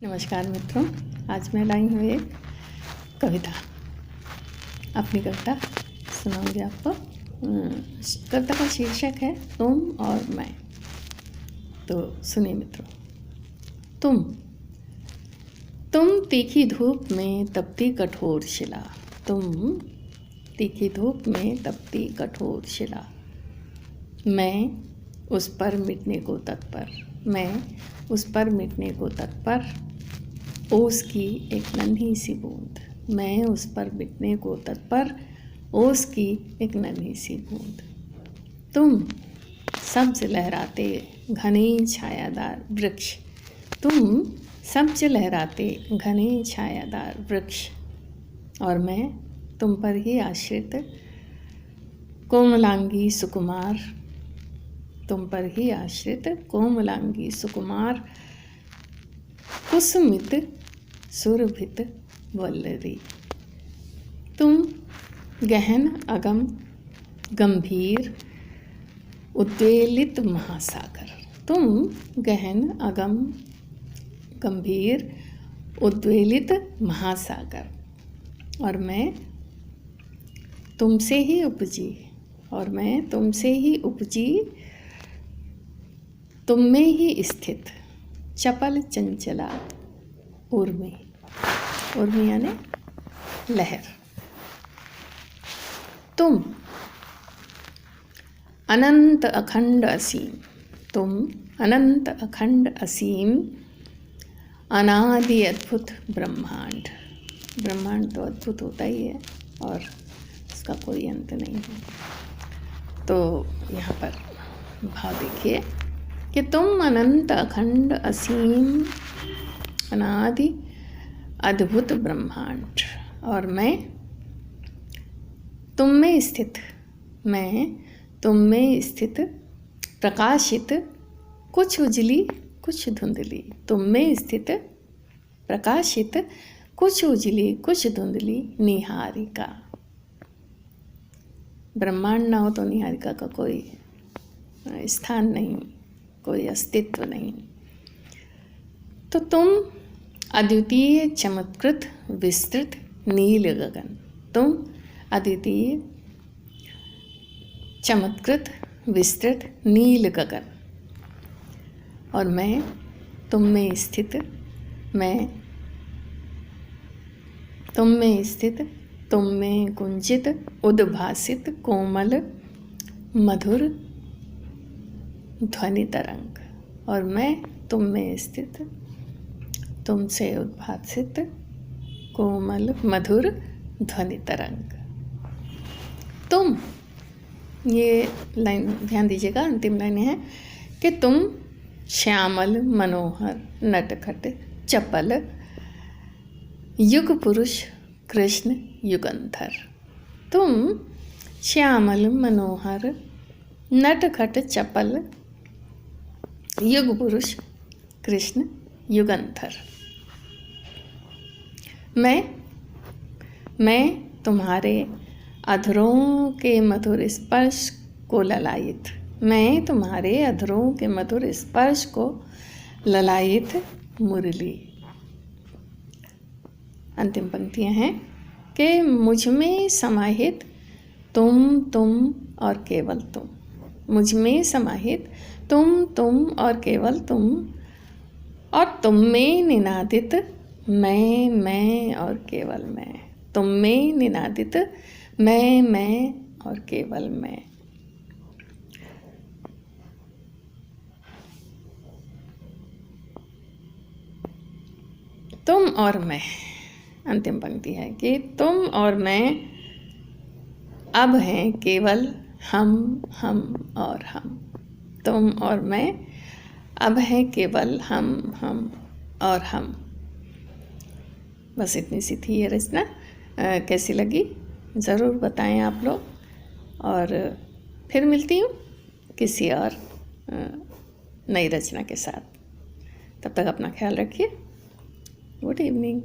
नमस्कार मित्रों, आज मैं लाई हूँ एक कविता। अपनी कविता सुनाऊंगी आपको। कविता का शीर्षक है तुम और मैं। तो सुनिए मित्रों। तुम तीखी धूप में तपती कठोर शिला। तुम तीखी धूप में तपती कठोर शिला। मैं उस पर मिटने को तत्पर। मैं उस पर मिटने को तत्पर। ओस की एक नन्ही सी बूंद। मैं उस पर मिटने को तत्पर। ओस की एक नन्ही सी बूंद। तुम सब्ज लहराते घने छायादार वृक्ष। तुम सब्ज लहराते घने छायादार वृक्ष। और मैं तुम पर ही आश्रित कोमलांगी सुकुमार। तुम पर ही आश्रित कोमलांगी सुकुमार। कुसुमित सुरभित वल्लरी। तुम गहन अगम गंभीर उद्वेलित महासागर। तुम गहन अगम गंभीर उद्वेलित महासागर। और मैं तुमसे ही उपजी। और मैं तुमसे ही उपजी। तुम में ही स्थित चपल चंचला उर्मी। उर्मी यानी लहर। तुम अनंत अखंड असीम। तुम अनंत अखंड असीम अनादि अद्भुत ब्रह्मांड। ब्रह्मांड तो अद्भुत होता ही है और उसका कोई अंत नहीं है। तो यहाँ पर भाव देखिए कि तुम अनंत अखंड असीम अनादि अद्भुत ब्रह्मांड। और मैं तुम में स्थित। मैं तुम में स्थित प्रकाशित कुछ उजली कुछ धुंधली। तुम में स्थित प्रकाशित कुछ उजली कुछ धुंधली निहारिका। ब्रह्मांड ना हो तो निहारिका का कोई स्थान नहीं, कोई अस्तित्व नहीं। तो तुम अद्वितीय चमत्कृत विस्तृत नील गगन। तुम अद्वितीय चमत्कृत विस्तृत नील गगन। और मैं तुम में स्थित। मैं तुम में स्थित तुम में कुंजित उद्भासित कोमल मधुर ध्वनि तरंग। और मैं तुम में स्थित तुमसे उद्भासित कोमल मधुर ध्वनि तरंग। तुम, ये लाइन ध्यान दीजिएगा, अंतिम लाइन है कि तुम श्यामल मनोहर नटखट चपल युग पुरुष कृष्ण युगंधर। तुम श्यामल मनोहर नटखट चपल युग पुरुष कृष्ण युगंधर। मैं तुम्हारे अधरों के मधुर स्पर्श को ललायित। मैं तुम्हारे अधरों के मधुर स्पर्श को ललायित मुरली। अंतिम पंक्तियां हैं कि मुझ में समाहित तुम और केवल तुम। मुझ में समाहित तुम और केवल तुम। और तुम में निनादित मैं और केवल मैं। तुम में निनादित मैं और केवल मैं। तुम और मैं। अंतिम पंक्ति है कि तुम और मैं अब हैं केवल हम और हम। तुम और मैं अब हैं केवल हम और हम। बस इतनी सी थी ये रचना। कैसी लगी ज़रूर बताएं आप लोग। और फिर मिलती हूँ किसी और नई रचना के साथ। तब तक अपना ख्याल रखिए। Good evening.